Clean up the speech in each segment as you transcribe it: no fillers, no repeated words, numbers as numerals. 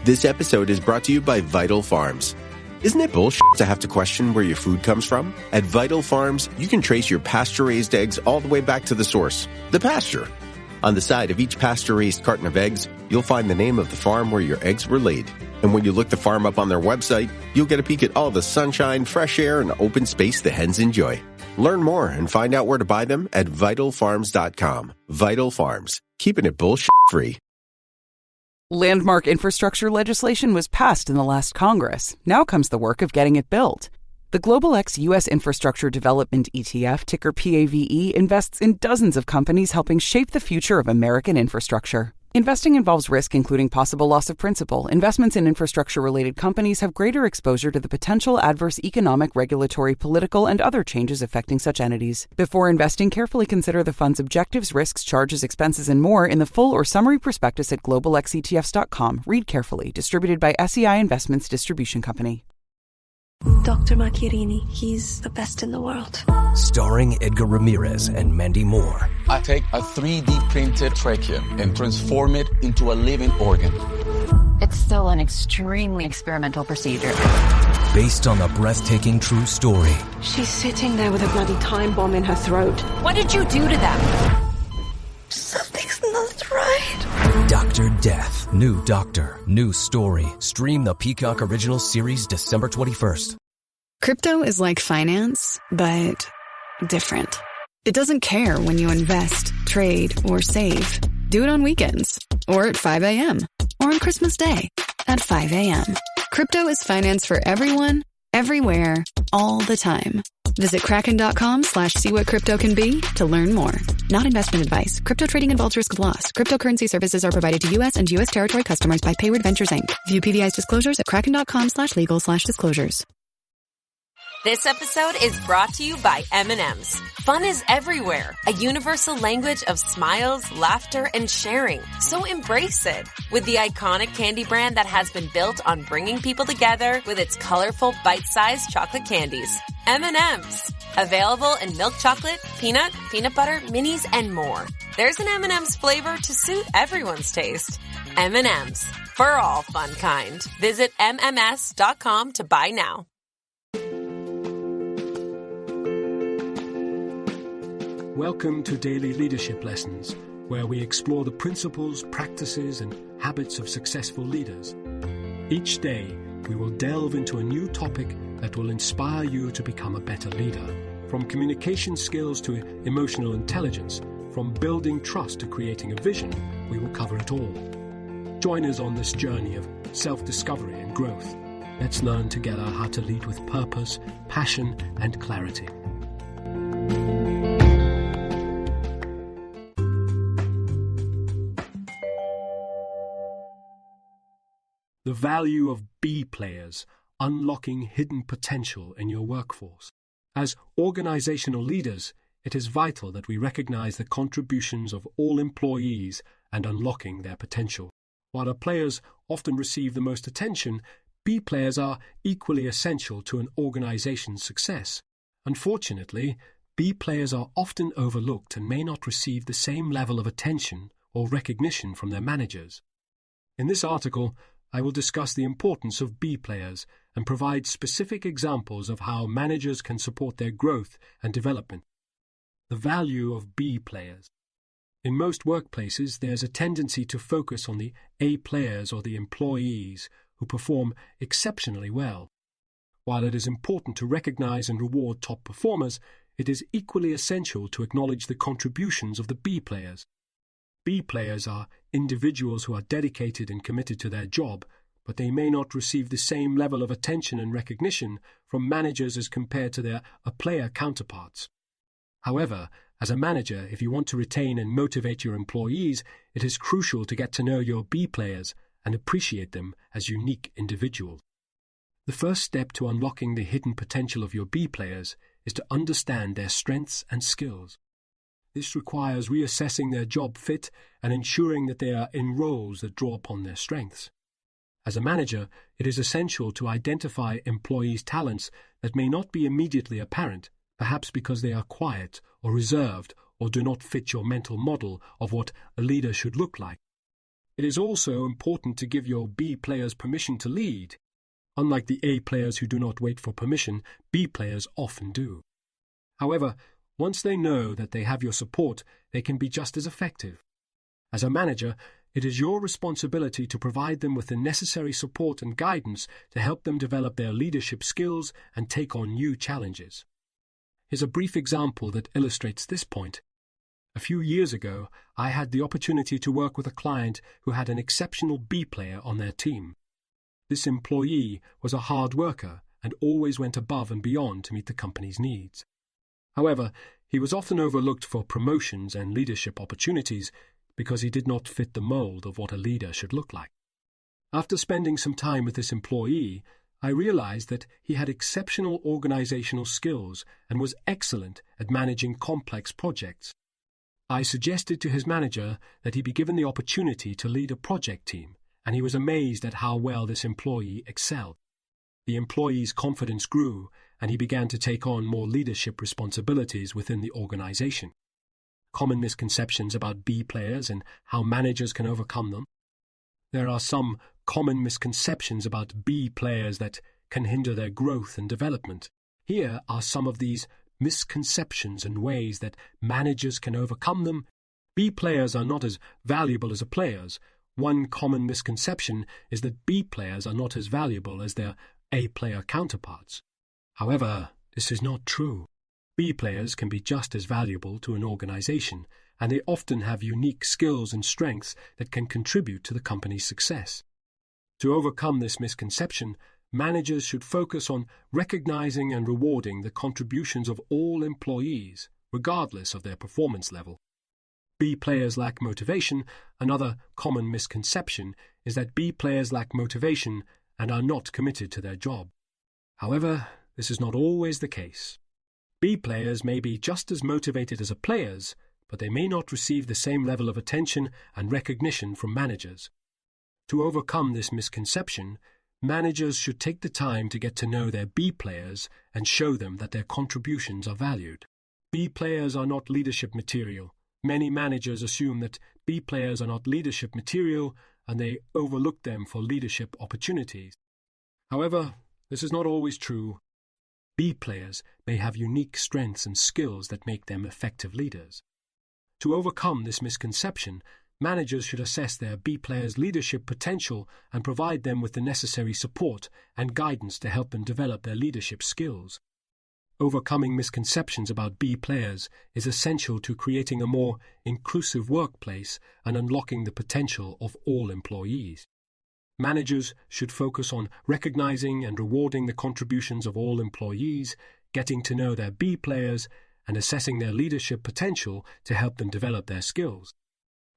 This episode is brought to you by Vital Farms. Isn't it bullshit to have to question where your food comes from? At Vital Farms, you can trace your pasture-raised eggs all the way back to the source, the pasture. On the side of each pasture-raised carton of eggs, you'll find the name of the farm where your eggs were laid. And when you look the farm up on their website, you'll get a peek at all the sunshine, fresh air, and open space the hens enjoy. Learn more and find out where to buy them at vitalfarms.com. Vital Farms, keeping it bullshit-free. Landmark infrastructure legislation was passed in the last Congress. Now comes the work of getting it built. The Global X U.S. Infrastructure Development ETF, ticker PAVE, invests in dozens of companies helping shape the future of American infrastructure. Investing involves risk, including possible loss of principal. Investments in infrastructure-related companies have greater exposure to the potential adverse economic, regulatory, political, and other changes affecting such entities. Before investing, carefully consider the fund's objectives, risks, charges, expenses, and more in the full or summary prospectus at globalxetfs.com. Read carefully. Distributed by SEI Investments Distribution Company. Dr. Macchiarini, he's the best in the world. Starring Edgar Ramirez and Mandy Moore. I take a 3D printed trachea and transform it into a living organ. It's still an extremely experimental procedure. Based on a breathtaking true story. She's sitting there with a bloody time bomb in her throat. What did you do to them? Something's not right. Dr. Death. New Doctor. New story. Stream the Peacock Original Series December 21st. Crypto is like finance, but different. It doesn't care when you invest, trade, or save. Do it on weekends, or at 5 a.m., or on Christmas Day at 5 a.m. Crypto is finance for everyone, everywhere, all the time. Visit Kraken.com/see what crypto can be to learn more. Not investment advice. Crypto trading involves risk of loss. Cryptocurrency services are provided to U.S. and U.S. territory customers by Payward Ventures, Inc. View PVI's disclosures at Kraken.com/legal/disclosures. This episode is brought to you by M&M's. Fun is everywhere. A universal language of smiles, laughter, and sharing. So embrace it. With the iconic candy brand that has been built on bringing people together with its colorful, bite-sized chocolate candies. M&M's. Available in milk chocolate, peanut butter, minis, and more. There's an M&M's flavor to suit everyone's taste. M&M's. For all fun kind. Visit MMS.com to buy now. Welcome to Daily Leadership Lessons, where we explore the principles, practices, and habits of successful leaders. Each day, we will delve into a new topic that will inspire you to become a better leader. From communication skills to emotional intelligence, from building trust to creating a vision, we will cover it all. Join us on this journey of self-discovery and growth. Let's learn together how to lead with purpose, passion, and clarity. The value of B players, unlocking hidden potential in your workforce. As organizational leaders, it is vital that we recognize the contributions of all employees and unlocking their potential. While our players often receive the most attention, B players are equally essential to an organization's success. Unfortunately, B players are often overlooked and may not receive the same level of attention or recognition from their managers. In this article, I will discuss the importance of B players and provide specific examples of how managers can support their growth and development. The value of B players. In most workplaces, there's a tendency to focus on the A players or the employees who perform exceptionally well. While it is important to recognize and reward top performers, it is equally essential to acknowledge the contributions of the B players. B players are individuals who are dedicated and committed to their job, but they may not receive the same level of attention and recognition from managers as compared to their A-player counterparts. However, as a manager, if you want to retain and motivate your employees, it is crucial to get to know your B players and appreciate them as unique individuals. The first step to unlocking the hidden potential of your B players is to understand their strengths and skills. This requires reassessing their job fit and ensuring that they are in roles that draw upon their strengths. As a manager, it is essential to identify employees' talents that may not be immediately apparent, perhaps because they are quiet or reserved or do not fit your mental model of what a leader should look like. It is also important to give your B players permission to lead. Unlike the A players who do not wait for permission, B players often do. However, once they know that they have your support, they can be just as effective. As a manager, it is your responsibility to provide them with the necessary support and guidance to help them develop their leadership skills and take on new challenges. Here's a brief example that illustrates this point. A few years ago, I had the opportunity to work with a client who had an exceptional B player on their team. This employee was a hard worker and always went above and beyond to meet the company's needs. However, he was often overlooked for promotions and leadership opportunities because he did not fit the mold of what a leader should look like. After spending some time with this employee, I realized that he had exceptional organizational skills and was excellent at managing complex projects. I suggested to his manager that he be given the opportunity to lead a project team, and he was amazed at how well this employee excelled. The employee's confidence grew, and he began to take on more leadership responsibilities within the organization. Common misconceptions about B players and how managers can overcome them. There are some common misconceptions about B players that can hinder their growth and development. Here are some of these misconceptions and ways that managers can overcome them. B players are not as valuable as A players. One common misconception is that B players are not as valuable as their A player counterparts. However, this is not true. B players can be just as valuable to an organization, and they often have unique skills and strengths that can contribute to the company's success. To overcome this misconception, managers should focus on recognizing and rewarding the contributions of all employees, regardless of their performance level. B players lack motivation. Another common misconception is that B players lack motivation and are not committed to their job. However, this is not always the case. B players may be just as motivated as A players, but they may not receive the same level of attention and recognition from managers. To overcome this misconception, managers should take the time to get to know their B players and show them that their contributions are valued. B players are not leadership material. Many managers assume that B players are not leadership material and they overlook them for leadership opportunities. However, this is not always true. B players may have unique strengths and skills that make them effective leaders. To overcome this misconception, managers should assess their B players' leadership potential and provide them with the necessary support and guidance to help them develop their leadership skills. Overcoming misconceptions about B players is essential to creating a more inclusive workplace and unlocking the potential of all employees. Managers should focus on recognizing and rewarding the contributions of all employees, getting to know their B players, and assessing their leadership potential to help them develop their skills.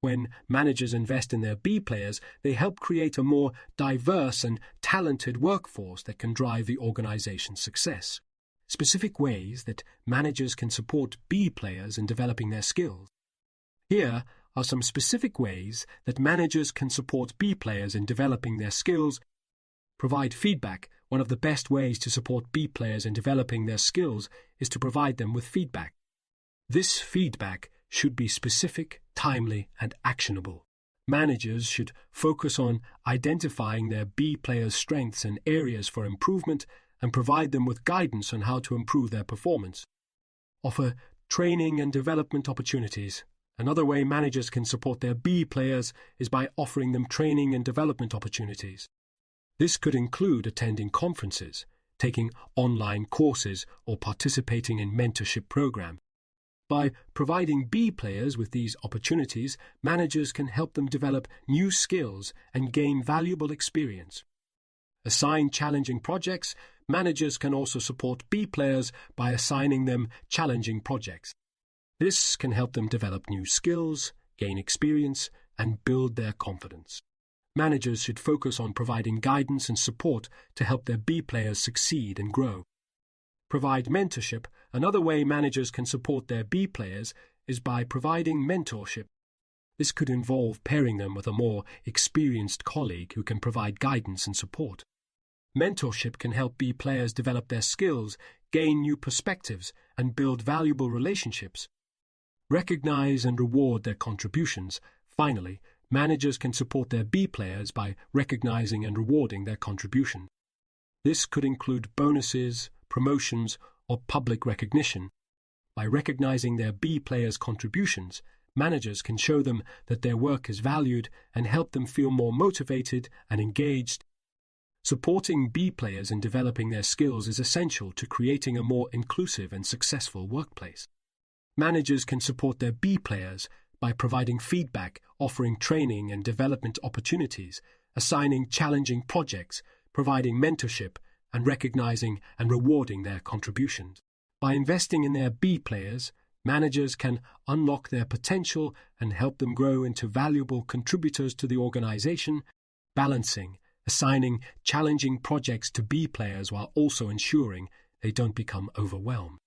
When managers invest in their B players, they help create a more diverse and talented workforce that can drive the organization's success. Specific ways that managers can support B players in developing their skills. Here are some specific ways that managers can support B players in developing their skills. Provide feedback. One of the best ways to support B players in developing their skills is to provide them with feedback. This feedback should be specific, timely, and actionable. Managers should focus on identifying their B players' strengths and areas for improvement and provide them with guidance on how to improve their performance. Offer training and development opportunities. Another way managers can support their B players is by offering them training and development opportunities. This could include attending conferences, taking online courses, or participating in mentorship programs. By providing B players with these opportunities, managers can help them develop new skills and gain valuable experience. Assign challenging projects. Managers can also support B players by assigning them challenging projects. This can help them develop new skills, gain experience, and build their confidence. Managers should focus on providing guidance and support to help their B players succeed and grow. Provide mentorship. Another way managers can support their B players is by providing mentorship. This could involve pairing them with a more experienced colleague who can provide guidance and support. Mentorship can help B players develop their skills, gain new perspectives, and build valuable relationships. Recognize and reward their contributions. Finally, managers can support their B players by recognizing and rewarding their contribution. This could include bonuses, promotions, or public recognition. By recognizing their B players' contributions, managers can show them that their work is valued and help them feel more motivated and engaged. Supporting B players in developing their skills is essential to creating a more inclusive and successful workplace. Managers can support their B players by providing feedback, offering training and development opportunities, assigning challenging projects, providing mentorship, and recognizing and rewarding their contributions. By investing in their B players, managers can unlock their potential and help them grow into valuable contributors to the organization, balancing, assigning challenging projects to B players while also ensuring they don't become overwhelmed.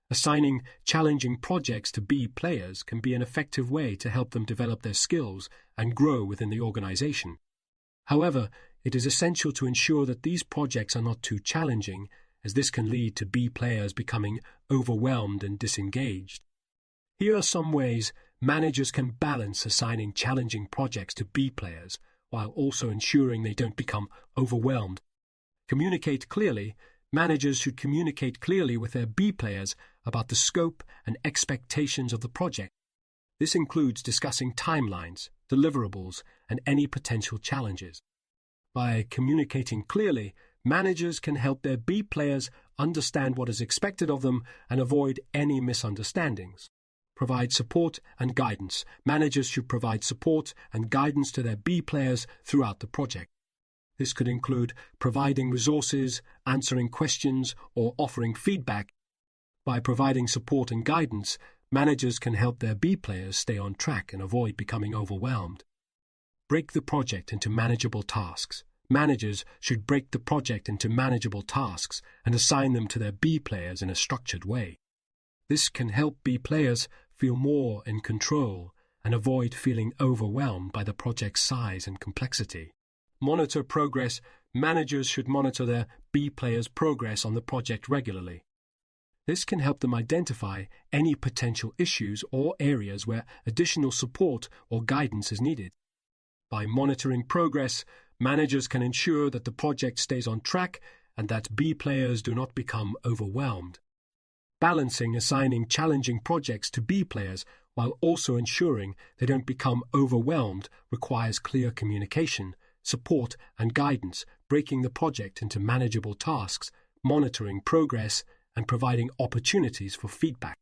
Assigning challenging projects to B players can be an effective way to help them develop their skills and grow within the organization. However, it is essential to ensure that these projects are not too challenging, as this can lead to B players becoming overwhelmed and disengaged. Here are some ways managers can balance assigning challenging projects to B players while also ensuring they don't become overwhelmed. Communicate clearly. Managers should communicate clearly with their B players about the scope and expectations of the project. This includes discussing timelines, deliverables, and any potential challenges. By communicating clearly, managers can help their B players understand what is expected of them and avoid any misunderstandings. Provide support and guidance. Managers should provide support and guidance to their B players throughout the project. This could include providing resources, answering questions, or offering feedback. By providing support and guidance, managers can help their B players stay on track and avoid becoming overwhelmed. Break the project into manageable tasks. Managers should break the project into manageable tasks and assign them to their B players in a structured way. This can help B players feel more in control and avoid feeling overwhelmed by the project's size and complexity. Monitor progress. Managers should monitor their B players' progress on the project regularly. This can help them identify any potential issues or areas where additional support or guidance is needed. By monitoring progress, managers can ensure that the project stays on track and that B players do not become overwhelmed. Balancing assigning challenging projects to B players while also ensuring they don't become overwhelmed requires clear communication, support and guidance, breaking the project into manageable tasks, monitoring progress, and providing opportunities for feedback.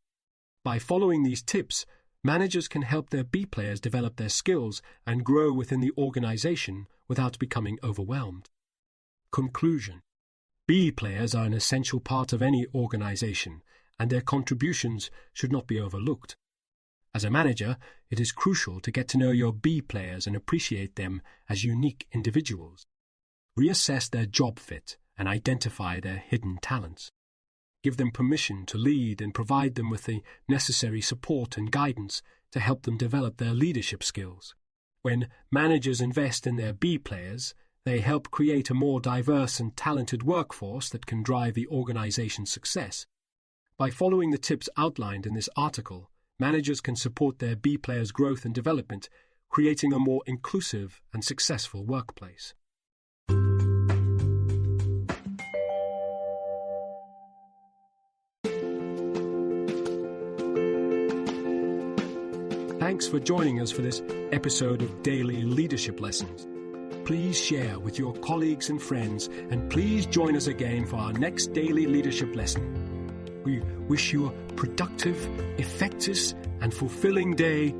By following these tips, managers can help their B players develop their skills and grow within the organization without becoming overwhelmed. Conclusion. B players are an essential part of any organization, and their contributions should not be overlooked. As a manager, it is crucial to get to know your B players and appreciate them as unique individuals. Reassess their job fit and identify their hidden talents. Give them permission to lead and provide them with the necessary support and guidance to help them develop their leadership skills. When managers invest in their B players, they help create a more diverse and talented workforce that can drive the organization's success. By following the tips outlined in this article, managers can support their B players' growth and development, creating a more inclusive and successful workplace. Thanks for joining us for this episode of Daily Leadership Lessons. Please share with your colleagues and friends, and please join us again for our next Daily Leadership Lesson. We wish you a productive, effective, and fulfilling day